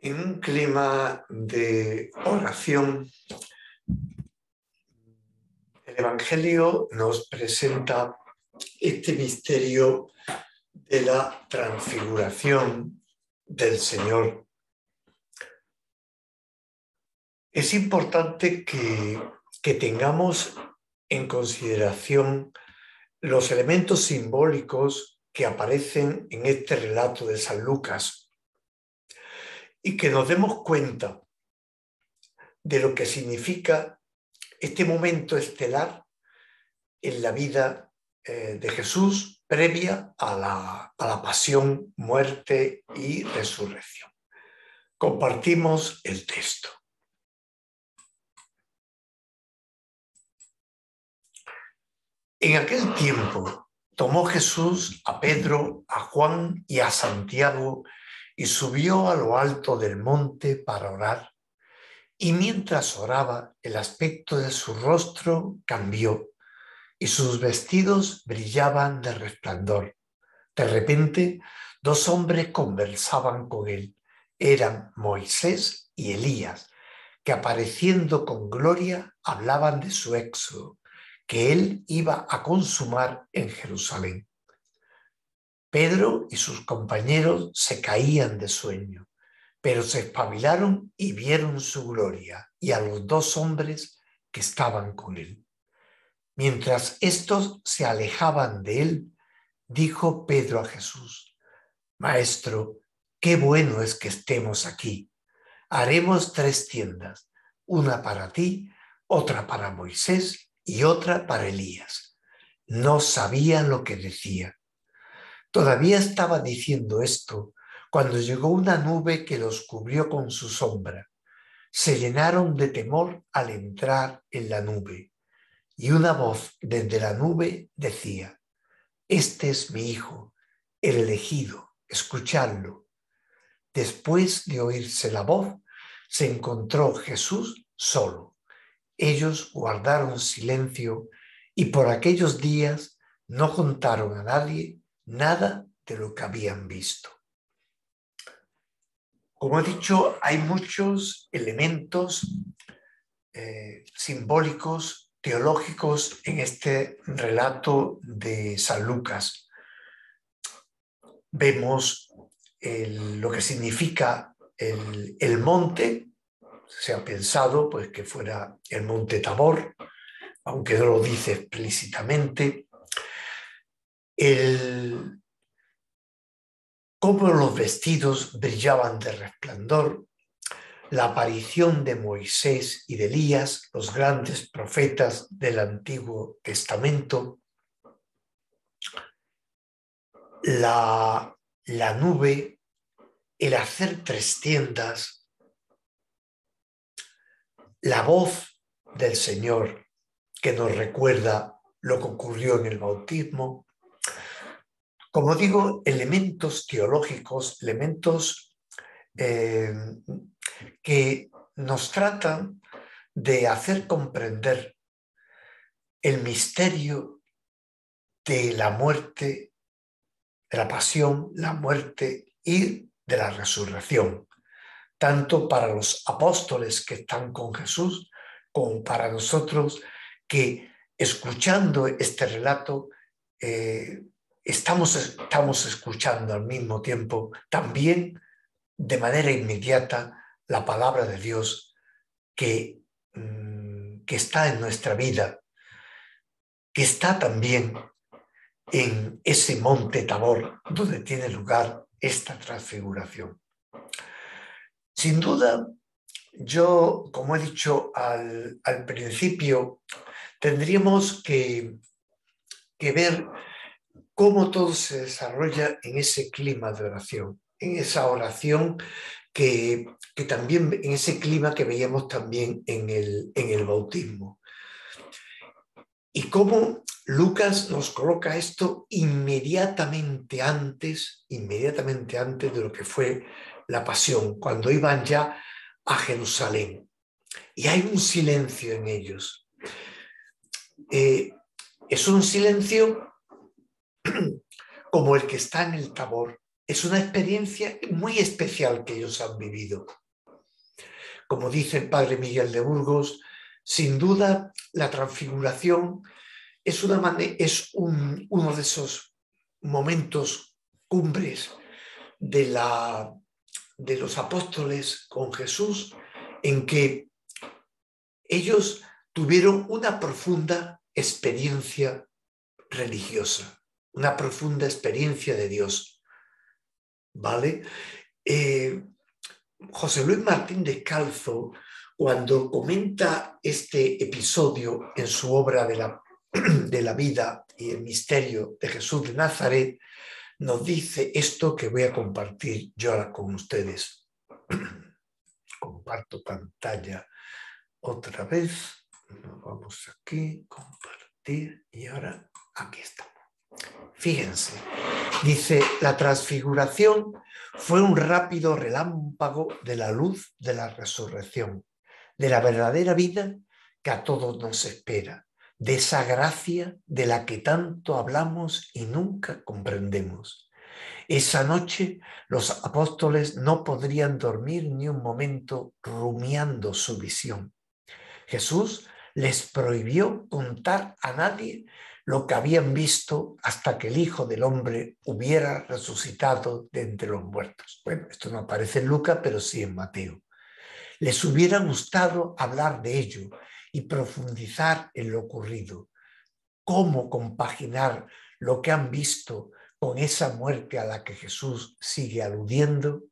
En un clima de oración, el Evangelio nos presenta este misterio de la transfiguración del Señor. Es importante que tengamos en consideración los elementos simbólicos que aparecen en este relato de San Lucas y que nos demos cuenta de lo que significa este momento estelar en la vida de Jesús previa a la pasión, muerte y resurrección. Compartimos el texto. En aquel tiempo tomó Jesús a Pedro, a Juan y a Santiago y subió a lo alto del monte para orar. Y mientras oraba, el aspecto de su rostro cambió y sus vestidos brillaban de resplandor. De repente, dos hombres conversaban con él. Eran Moisés y Elías, que apareciendo con gloria hablaban de su éxodo, que él iba a consumar en Jerusalén. Pedro y sus compañeros se caían de sueño, pero se espabilaron y vieron su gloria y a los dos hombres que estaban con él. Mientras estos se alejaban de él, dijo Pedro a Jesús: Maestro, qué bueno es que estemos aquí. Haremos 3 tiendas, una para ti, otra para Moisés y otra para Elías. No sabían lo que decía. Todavía estaba diciendo esto cuando llegó una nube que los cubrió con su sombra. Se llenaron de temor al entrar en la nube. Y una voz desde la nube decía: Este es mi Hijo, el elegido, escuchadlo. Después de oírse la voz, se encontró Jesús solo. Ellos guardaron silencio y por aquellos días no contaron a nadie nada de lo que habían visto. Como he dicho, hay muchos elementos simbólicos, teológicos en este relato de San Lucas. Vemos lo que significa el monte. Se ha pensado pues, que fuera el monte Tabor, aunque no lo dice explícitamente. Cómo los vestidos brillaban de resplandor, la aparición de Moisés y de Elías, los grandes profetas del Antiguo Testamento, la nube, el hacer 3 tiendas, la voz del Señor que nos recuerda lo que ocurrió en el bautismo. Como digo, elementos teológicos, elementos que nos tratan de hacer comprender el misterio de la muerte, de la pasión, la muerte y de la resurrección, tanto para los apóstoles que están con Jesús como para nosotros que, escuchando este relato, estamos escuchando al mismo tiempo también de manera inmediata la palabra de Dios que está en nuestra vida, que está también en ese monte Tabor donde tiene lugar esta transfiguración. Sin duda, yo, como he dicho al principio, tendríamos que ver cómo todo se desarrolla en ese clima de oración, en esa oración que también, en ese clima que veíamos también en el bautismo. Y cómo Lucas nos coloca esto inmediatamente antes de lo que fue la pasión, cuando iban ya a Jerusalén. Y hay un silencio en ellos. Es un silencio como el que está en el Tabor, Es una experiencia muy especial que ellos han vivido. Como dice el padre Miguel de Burgos, sin duda la transfiguración es uno de esos momentos cumbres de los apóstoles con Jesús, en que ellos tuvieron una profunda experiencia religiosa, una profunda experiencia de Dios. ¿Vale? José Luis Martín Descalzo, cuando comenta este episodio en su obra de la vida y el misterio de Jesús de Nazaret, nos dice esto que voy a compartir yo ahora con ustedes. Comparto pantalla otra vez. Vamos aquí, compartir, y ahora aquí estamos. Fíjense, dice, la transfiguración fue un rápido relámpago de la luz de la resurrección, de la verdadera vida que a todos nos espera, de esa gracia de la que tanto hablamos y nunca comprendemos. Esa noche los apóstoles no podrían dormir ni un momento rumiando su visión. Jesús les prohibió contar a nadie lo que habían visto hasta que el Hijo del Hombre hubiera resucitado de entre los muertos. Bueno, esto no aparece en Lucas, pero sí en Mateo. Les hubiera gustado hablar de ello y profundizar en lo ocurrido. ¿Cómo compaginar lo que han visto con esa muerte a la que Jesús sigue aludiendo?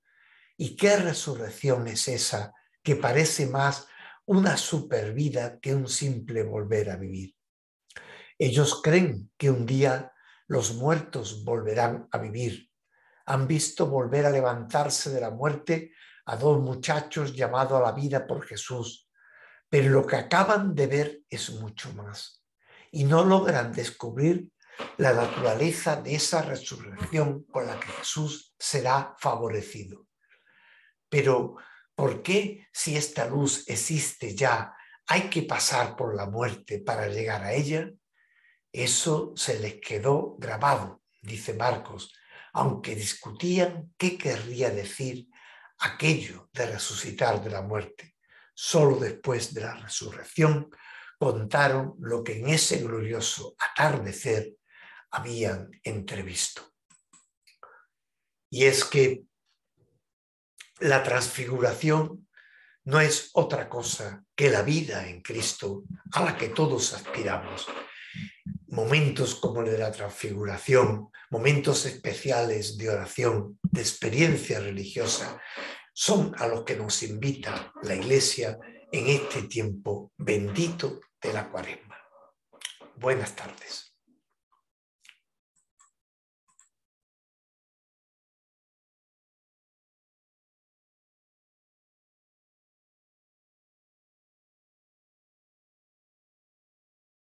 ¿Y qué resurrección es esa que parece más una supervida que un simple volver a vivir? Ellos creen que un día los muertos volverán a vivir. Han visto volver a levantarse de la muerte a dos muchachos llamados a la vida por Jesús, pero lo que acaban de ver es mucho más y no logran descubrir la naturaleza de esa resurrección con la que Jesús será favorecido. Pero, ¿por qué, si esta luz existe ya, hay que pasar por la muerte para llegar a ella? Eso se les quedó grabado, dice Marcos, aunque discutían qué querría decir aquello de resucitar de la muerte. Solo después de la resurrección contaron lo que en ese glorioso atardecer habían entrevisto. Y es que la transfiguración no es otra cosa que la vida en Cristo a la que todos aspiramos. Momentos como el de la transfiguración, momentos especiales de oración, de experiencia religiosa, son a los que nos invita la Iglesia en este tiempo bendito de la Cuaresma. Buenas tardes.